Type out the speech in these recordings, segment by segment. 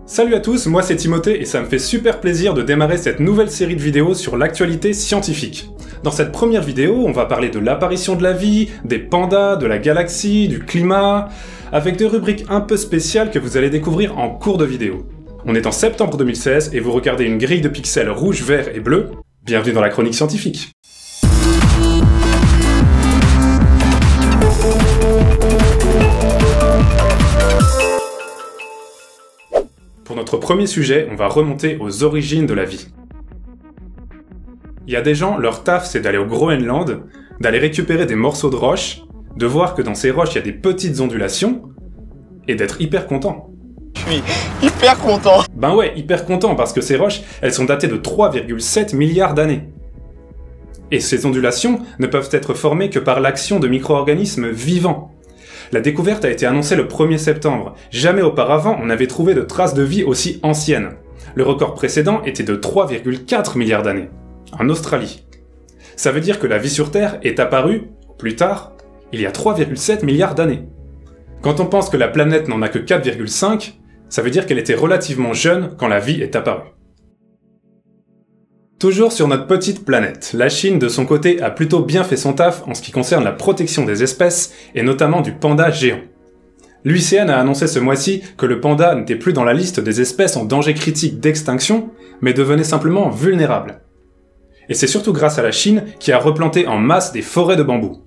Salut à tous, moi c'est Timothée et ça me fait super plaisir de démarrer cette nouvelle série de vidéos sur l'actualité scientifique. Dans cette première vidéo, on va parler de l'apparition de la vie, des pandas, de la galaxie, du climat, avec des rubriques un peu spéciales que vous allez découvrir en cours de vidéo. On est en septembre 2016 et vous regardez une grille de pixels rouge, vert et bleu. Bienvenue dans la chronique scientifique. Pour notre premier sujet, on va remonter aux origines de la vie. Il y a des gens, leur taf c'est d'aller au Groenland, d'aller récupérer des morceaux de roches, de voir que dans ces roches il y a des petites ondulations, et d'être hyper content. Je suis hyper content. Ben ouais, hyper content parce que ces roches, elles sont datées de 3,7 milliards d'années. Et ces ondulations ne peuvent être formées que par l'action de micro-organismes vivants. La découverte a été annoncée le 1er septembre. Jamais auparavant on n'avait trouvé de traces de vie aussi anciennes. Le record précédent était de 3,4 milliards d'années, en Australie. Ça veut dire que la vie sur Terre est apparue, plus tard, il y a 3,7 milliards d'années. Quand on pense que la planète n'en a que 4,5, ça veut dire qu'elle était relativement jeune quand la vie est apparue. Toujours sur notre petite planète, la Chine de son côté a plutôt bien fait son taf en ce qui concerne la protection des espèces et notamment du panda géant. L'UICN a annoncé ce mois-ci que le panda n'était plus dans la liste des espèces en danger critique d'extinction, mais devenait simplement vulnérable. Et c'est surtout grâce à la Chine qui a replanté en masse des forêts de bambou.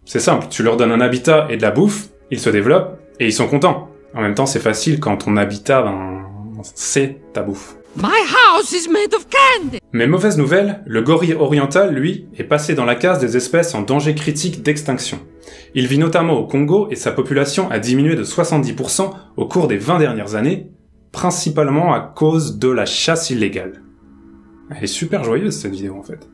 C'est simple, tu leur donnes un habitat et de la bouffe, ils se développent et ils sont contents. En même temps, c'est facile quand ton habitat, c'est ta bouffe. My house is made of candy. Mais mauvaise nouvelle, le gorille oriental, lui, est passé dans la case des espèces en danger critique d'extinction. Il vit notamment au Congo et sa population a diminué de 70% au cours des 20 dernières années, principalement à cause de la chasse illégale. Elle est super joyeuse cette vidéo en fait.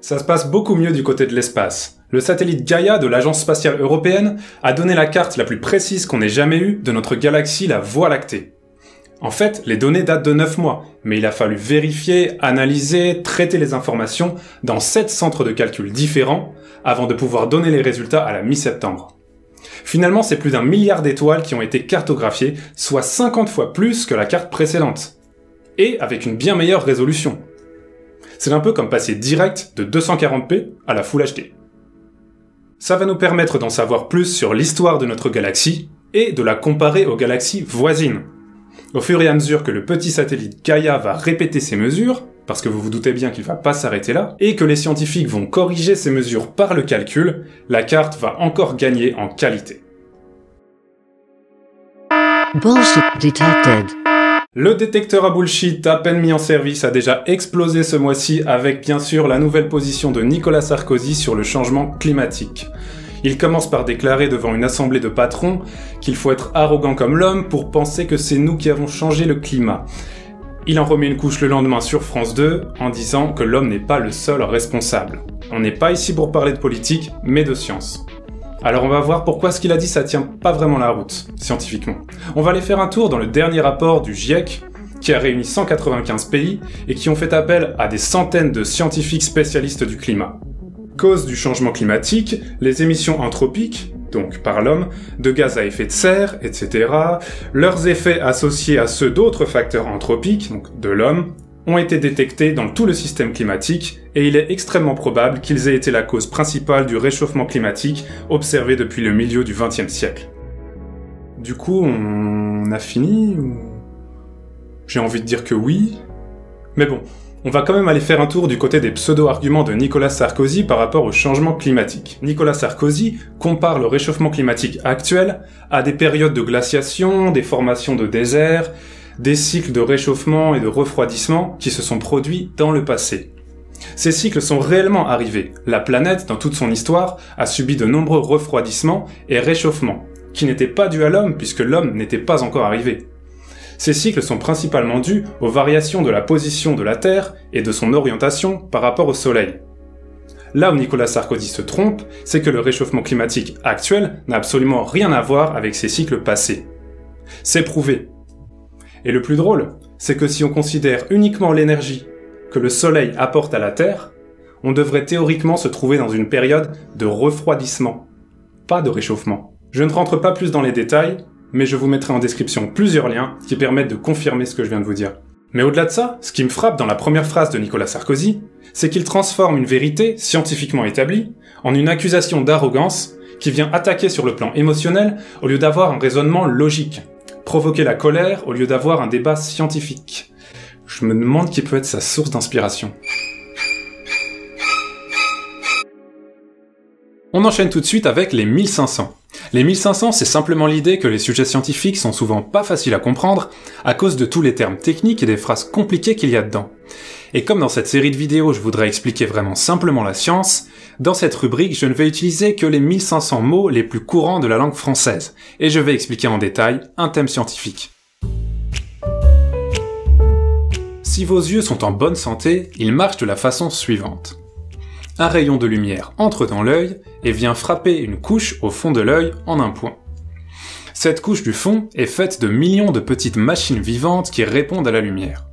Ça se passe beaucoup mieux du côté de l'espace. Le satellite Gaia de l'Agence spatiale européenne a donné la carte la plus précise qu'on ait jamais eue de notre galaxie, la Voie lactée. En fait, les données datent de 9 mois, mais il a fallu vérifier, analyser, traiter les informations dans 7 centres de calcul différents avant de pouvoir donner les résultats à la mi-septembre. Finalement, c'est plus d'1 milliard d'étoiles qui ont été cartographiées, soit 50 fois plus que la carte précédente. Et avec une bien meilleure résolution. C'est un peu comme passer direct de 240p à la Full HD. Ça va nous permettre d'en savoir plus sur l'histoire de notre galaxie et de la comparer aux galaxies voisines. Au fur et à mesure que le petit satellite Gaia va répéter ses mesures, parce que vous vous doutez bien qu'il va pas s'arrêter là, et que les scientifiques vont corriger ces mesures par le calcul, la carte va encore gagner en qualité. Bullshit detected. Le détecteur à bullshit à peine mis en service a déjà explosé ce mois-ci avec bien sûr la nouvelle position de Nicolas Sarkozy sur le changement climatique. Il commence par déclarer devant une assemblée de patrons qu'il faut être arrogant comme l'homme pour penser que c'est nous qui avons changé le climat. Il en remet une couche le lendemain sur France 2 en disant que l'homme n'est pas le seul responsable. On n'est pas ici pour parler de politique, mais de science. Alors on va voir pourquoi ce qu'il a dit ça tient pas vraiment la route, scientifiquement. On va aller faire un tour dans le dernier rapport du GIEC, qui a réuni 195 pays et qui ont fait appel à des centaines de scientifiques spécialistes du climat. Cause du changement climatique, les émissions anthropiques, donc par l'homme, de gaz à effet de serre, etc., leurs effets associés à ceux d'autres facteurs anthropiques, donc de l'homme, ont été détectés dans tout le système climatique et il est extrêmement probable qu'ils aient été la cause principale du réchauffement climatique observé depuis le milieu du XXe siècle. Du coup, on a fini ou... J'ai envie de dire que oui. Mais bon, on va quand même aller faire un tour du côté des pseudo-arguments de Nicolas Sarkozy par rapport au changement climatique. Nicolas Sarkozy compare le réchauffement climatique actuel à des périodes de glaciation, des formations de déserts, des cycles de réchauffement et de refroidissement qui se sont produits dans le passé. Ces cycles sont réellement arrivés. La planète, dans toute son histoire, a subi de nombreux refroidissements et réchauffements, qui n'étaient pas dus à l'homme puisque l'homme n'était pas encore arrivé. Ces cycles sont principalement dus aux variations de la position de la Terre et de son orientation par rapport au Soleil. Là où Nicolas Sarkozy se trompe, c'est que le réchauffement climatique actuel n'a absolument rien à voir avec ces cycles passés. C'est prouvé. Et le plus drôle, c'est que si on considère uniquement l'énergie que le Soleil apporte à la Terre, on devrait théoriquement se trouver dans une période de refroidissement, pas de réchauffement. Je ne rentre pas plus dans les détails, mais je vous mettrai en description plusieurs liens qui permettent de confirmer ce que je viens de vous dire. Mais au-delà de ça, ce qui me frappe dans la première phrase de Nicolas Sarkozy, c'est qu'il transforme une vérité scientifiquement établie en une accusation d'arrogance qui vient attaquer sur le plan émotionnel au lieu d'avoir un raisonnement logique, provoquer la colère au lieu d'avoir un débat scientifique. Je me demande qui peut être sa source d'inspiration. On enchaîne tout de suite avec les 1500. Les 1500, c'est simplement l'idée que les sujets scientifiques sont souvent pas faciles à comprendre à cause de tous les termes techniques et des phrases compliquées qu'il y a dedans. Et comme dans cette série de vidéos je voudrais expliquer vraiment simplement la science, dans cette rubrique je ne vais utiliser que les 1500 mots les plus courants de la langue française, et je vais expliquer en détail un thème scientifique. Si vos yeux sont en bonne santé, ils marchent de la façon suivante. Un rayon de lumière entre dans l'œil et vient frapper une couche au fond de l'œil en un point. Cette couche du fond est faite de millions de petites machines vivantes qui répondent à la lumière.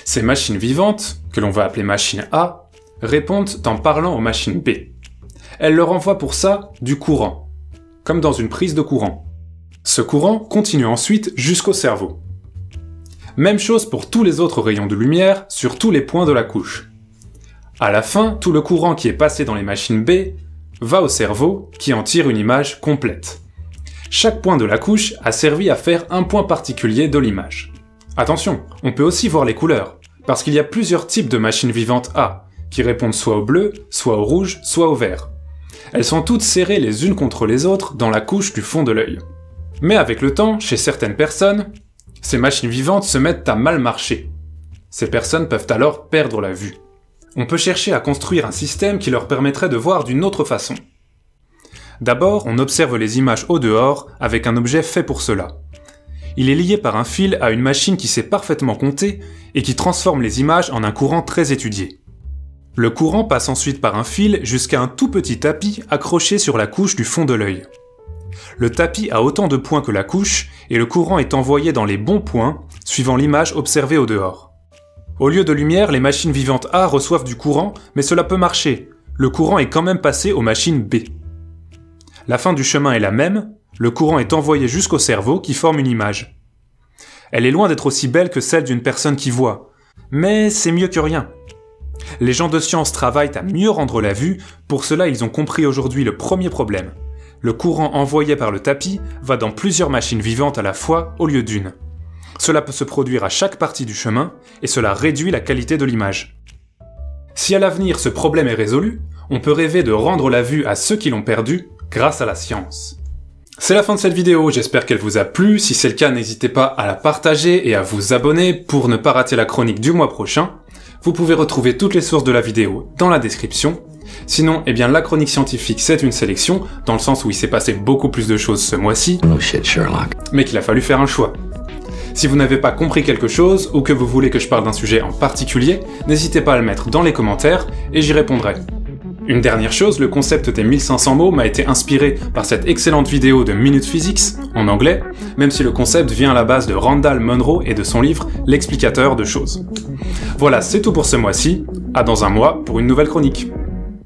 Ces machines vivantes, que l'on va appeler machine A, répondent en parlant aux machines B. Elles leur envoient pour ça du courant, comme dans une prise de courant. Ce courant continue ensuite jusqu'au cerveau. Même chose pour tous les autres rayons de lumière sur tous les points de la couche. À la fin, tout le courant qui est passé dans les machines B va au cerveau qui en tire une image complète. Chaque point de la couche a servi à faire un point particulier de l'image. Attention, on peut aussi voir les couleurs, parce qu'il y a plusieurs types de machines vivantes A, qui répondent soit au bleu, soit au rouge, soit au vert. Elles sont toutes serrées les unes contre les autres dans la couche du fond de l'œil. Mais avec le temps, chez certaines personnes, ces machines vivantes se mettent à mal marcher. Ces personnes peuvent alors perdre la vue. On peut chercher à construire un système qui leur permettrait de voir d'une autre façon. D'abord, on observe les images au dehors avec un objet fait pour cela. Il est lié par un fil à une machine qui sait parfaitement compter et qui transforme les images en un courant très étudié. Le courant passe ensuite par un fil jusqu'à un tout petit tapis accroché sur la couche du fond de l'œil. Le tapis a autant de points que la couche et le courant est envoyé dans les bons points suivant l'image observée au dehors. Au lieu de lumière, les machines vivantes A reçoivent du courant, mais cela peut marcher. Le courant est quand même passé aux machines B. La fin du chemin est la même, le courant est envoyé jusqu'au cerveau qui forme une image. Elle est loin d'être aussi belle que celle d'une personne qui voit, mais c'est mieux que rien. Les gens de science travaillent à mieux rendre la vue, pour cela ils ont compris aujourd'hui le premier problème. Le courant envoyé par le tapis va dans plusieurs machines vivantes à la fois au lieu d'une. Cela peut se produire à chaque partie du chemin, et cela réduit la qualité de l'image. Si à l'avenir ce problème est résolu, on peut rêver de rendre la vue à ceux qui l'ont perdue grâce à la science. C'est la fin de cette vidéo, j'espère qu'elle vous a plu. Si c'est le cas, n'hésitez pas à la partager et à vous abonner pour ne pas rater la chronique du mois prochain. Vous pouvez retrouver toutes les sources de la vidéo dans la description. Sinon, eh bien la chronique scientifique c'est une sélection, dans le sens où il s'est passé beaucoup plus de choses ce mois-ci, mais qu'il a fallu faire un choix. Si vous n'avez pas compris quelque chose, ou que vous voulez que je parle d'un sujet en particulier, n'hésitez pas à le mettre dans les commentaires, et j'y répondrai. Une dernière chose, le concept des 1500 mots m'a été inspiré par cette excellente vidéo de Minute Physics, en anglais, même si le concept vient à la base de Randall Munroe et de son livre L'explicateur de choses. Voilà, c'est tout pour ce mois-ci, à dans un mois pour une nouvelle chronique.